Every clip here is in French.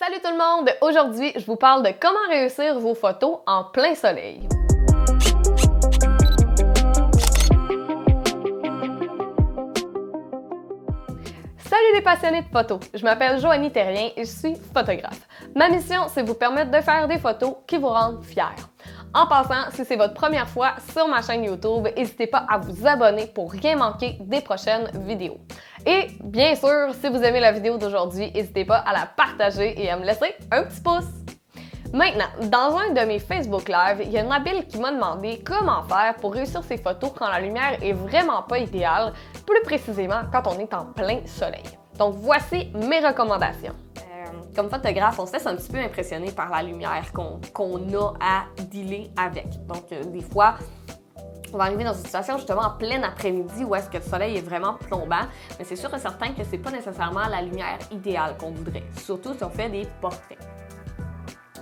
Salut tout le monde! Aujourd'hui, je vous parle de comment réussir vos photos en plein soleil. Salut les passionnés de photos! Je m'appelle Joanie Terrien et je suis photographe. Ma mission, c'est de vous permettre de faire des photos qui vous rendent fiers. En passant, si c'est votre première fois sur ma chaîne YouTube, n'hésitez pas à vous abonner pour rien manquer des prochaines vidéos. Et bien sûr, si vous aimez la vidéo d'aujourd'hui, n'hésitez pas à la partager et à me laisser un petit pouce. Maintenant, dans un de mes Facebook Live, il y a Nabil qui m'a demandé comment faire pour réussir ses photos quand la lumière est vraiment pas idéale, plus précisément quand on est en plein soleil. Donc voici mes recommandations. Comme photographe, on se laisse un petit peu impressionner par la lumière qu'on a à dealer avec. Donc des fois, on va arriver dans une situation justement en plein après-midi où est-ce que le soleil est vraiment plombant, mais c'est sûr et certain que c'est pas nécessairement la lumière idéale qu'on voudrait, surtout si on fait des portraits.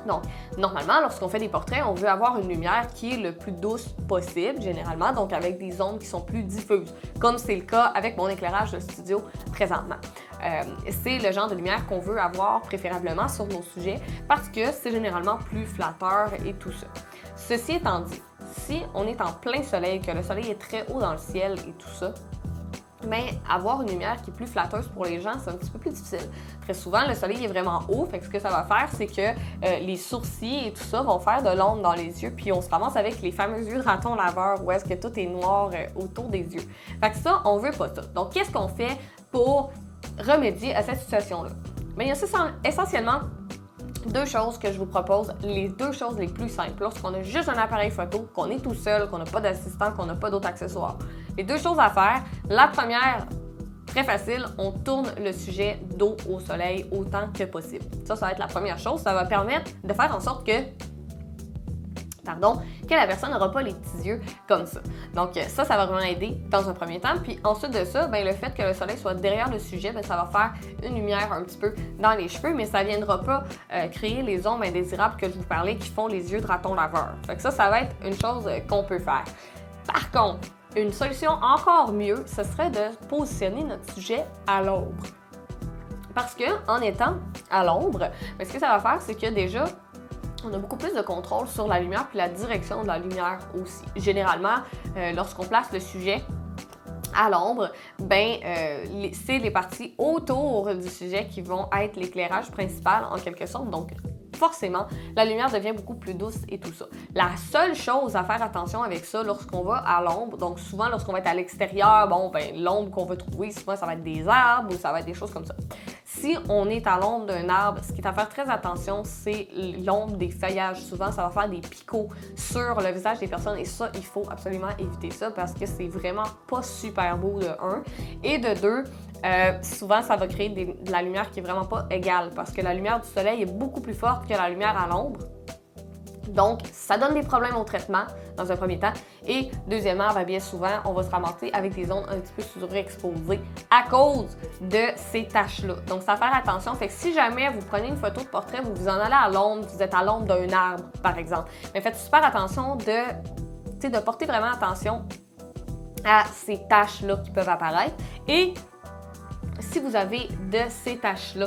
Donc, normalement, lorsqu'on fait des portraits, on veut avoir une lumière qui est le plus douce possible, généralement, donc avec des ondes qui sont plus diffuses, comme c'est le cas avec mon éclairage de studio présentement. C'est le genre de lumière qu'on veut avoir préférablement sur nos sujets parce que c'est généralement plus flatteur et tout ça. Ceci étant dit, si on est en plein soleil, que le soleil est très haut dans le ciel et tout ça, mais avoir une lumière qui est plus flatteuse pour les gens, c'est un petit peu plus difficile. Très souvent, le soleil est vraiment haut, fait que ce que ça va faire, c'est que les sourcils et tout ça vont faire de l'ombre dans les yeux, puis on se ramasse avec les fameux yeux de raton laveur où est-ce que tout est noir autour des yeux. Fait que ça, on veut pas ça. Donc, qu'est-ce qu'on fait pour remédier à cette situation-là? Bien, il y a essentiellement deux choses que je vous propose, les deux choses les plus simples. Lorsqu'on a juste un appareil photo, qu'on est tout seul, qu'on n'a pas d'assistant, qu'on n'a pas d'autres accessoires. Les deux choses à faire, la première, très facile, on tourne le sujet dos au soleil autant que possible. Ça va être la première chose. Ça va permettre de faire en sorte que la personne n'aura pas les petits yeux comme ça. Donc ça va vraiment aider dans un premier temps. Puis ensuite de ça, le fait que le soleil soit derrière le sujet, ça va faire une lumière un petit peu dans les cheveux, mais ça ne viendra pas créer les ombres indésirables que je vous parlais qui font les yeux de raton laveur. Fait que ça va être une chose qu'on peut faire. Par contre, une solution encore mieux, ce serait de positionner notre sujet à l'ombre. Parce que en étant à l'ombre, ce que ça va faire, c'est que déjà, on a beaucoup plus de contrôle sur la lumière puis la direction de la lumière aussi. Généralement, lorsqu'on place le sujet à l'ombre, c'est les parties autour du sujet qui vont être l'éclairage principal en quelque sorte. Donc, forcément, la lumière devient beaucoup plus douce et tout ça. La seule chose à faire attention avec ça lorsqu'on va à l'ombre, donc souvent lorsqu'on va être à l'extérieur, l'ombre qu'on va trouver, souvent ça va être des arbres ou ça va être des choses comme ça. Si on est à l'ombre d'un arbre, ce qui est à faire très attention, c'est l'ombre des feuillages. Souvent, ça va faire des picots sur le visage des personnes et ça, il faut absolument éviter ça parce que c'est vraiment pas super beau de un. Et de deux, souvent, ça va créer de la lumière qui est vraiment pas égale parce que la lumière du soleil est beaucoup plus forte que la lumière à l'ombre. Donc, ça donne des problèmes au traitement dans un premier temps. Et deuxièmement, bien souvent, on va se ramasser avec des ondes un petit peu surexposées à cause de ces taches-là. Donc, ça va faire attention. Fait que si jamais vous prenez une photo de portrait, vous en allez à l'ombre, vous êtes à l'ombre d'un arbre, par exemple, mais faites super attention de porter vraiment attention à ces taches-là qui peuvent apparaître. Et si vous avez de ces taches-là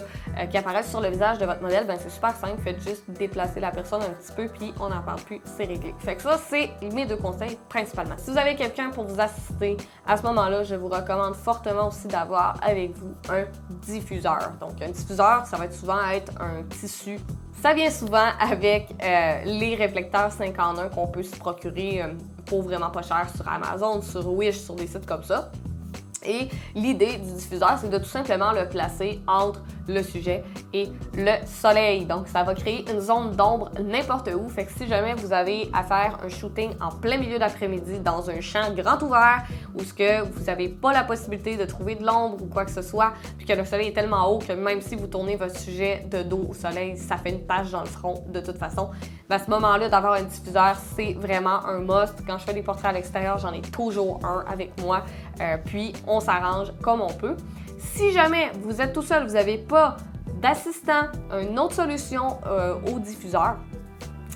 qui apparaissent sur le visage de votre modèle, c'est super simple, faites juste déplacer la personne un petit peu puis on n'en parle plus, c'est réglé. Fait que ça, c'est mes deux conseils principalement. Si vous avez quelqu'un pour vous assister, à ce moment-là, je vous recommande fortement aussi d'avoir avec vous un diffuseur. Donc un diffuseur, ça va souvent être un tissu. Ça vient souvent avec les réflecteurs 5 en 1 qu'on peut se procurer pour vraiment pas cher sur Amazon, sur Wish, sur des sites comme ça. Et l'idée du diffuseur, c'est de tout simplement le placer entre le sujet et le soleil. Donc, ça va créer une zone d'ombre n'importe où. Fait que si jamais vous avez à faire un shooting en plein milieu d'après-midi dans un champ grand ouvert où ce que vous n'avez pas la possibilité de trouver de l'ombre ou quoi que ce soit, puis que le soleil est tellement haut que même si vous tournez votre sujet de dos au soleil, ça fait une tache dans le front de toute façon. À ce moment-là, d'avoir un diffuseur, c'est vraiment un must. Quand je fais des portraits à l'extérieur, j'en ai toujours un avec moi. Puis, on s'arrange comme on peut. Si jamais vous êtes tout seul, vous n'avez pas d'assistant, une autre solution au diffuseur,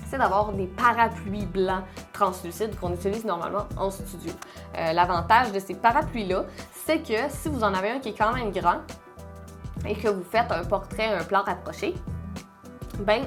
c'est d'avoir des parapluies blancs translucides qu'on utilise normalement en studio. L'avantage de ces parapluies-là, c'est que si vous en avez un qui est quand même grand et que vous faites un portrait, un plan rapproché, ben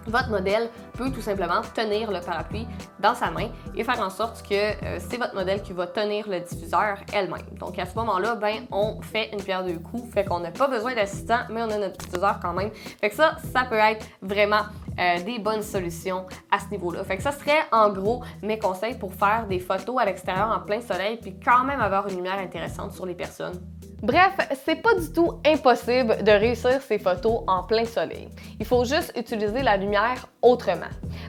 votre modèle peut tout simplement tenir le parapluie dans sa main et faire en sorte que c'est votre modèle qui va tenir le diffuseur elle-même. Donc à ce moment-là, ben on fait une pierre deux coups, fait qu'on n'a pas besoin d'assistant, mais on a notre diffuseur quand même. Fait que ça peut être vraiment des bonnes solutions à ce niveau-là. Fait que ça serait en gros mes conseils pour faire des photos à l'extérieur en plein soleil puis quand même avoir une lumière intéressante sur les personnes. Bref, c'est pas du tout impossible de réussir ces photos en plein soleil. Il faut juste utiliser la lumière autrement.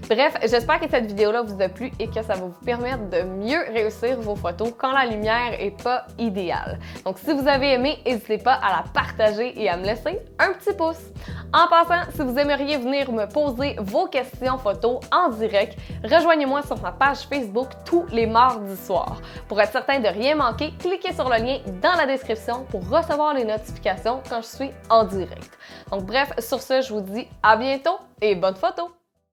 Bref, j'espère que cette vidéo-là vous a plu et que ça va vous permettre de mieux réussir vos photos quand la lumière est pas idéale. Donc si vous avez aimé, n'hésitez pas à la partager et à me laisser un petit pouce. En passant, si vous aimeriez venir me poser vos questions photos en direct, rejoignez-moi sur ma page Facebook tous les mardis soirs. Pour être certain de rien manquer, cliquez sur le lien dans la description pour recevoir les notifications quand je suis en direct. Donc bref, sur ce, je vous dis à bientôt et bonne photo!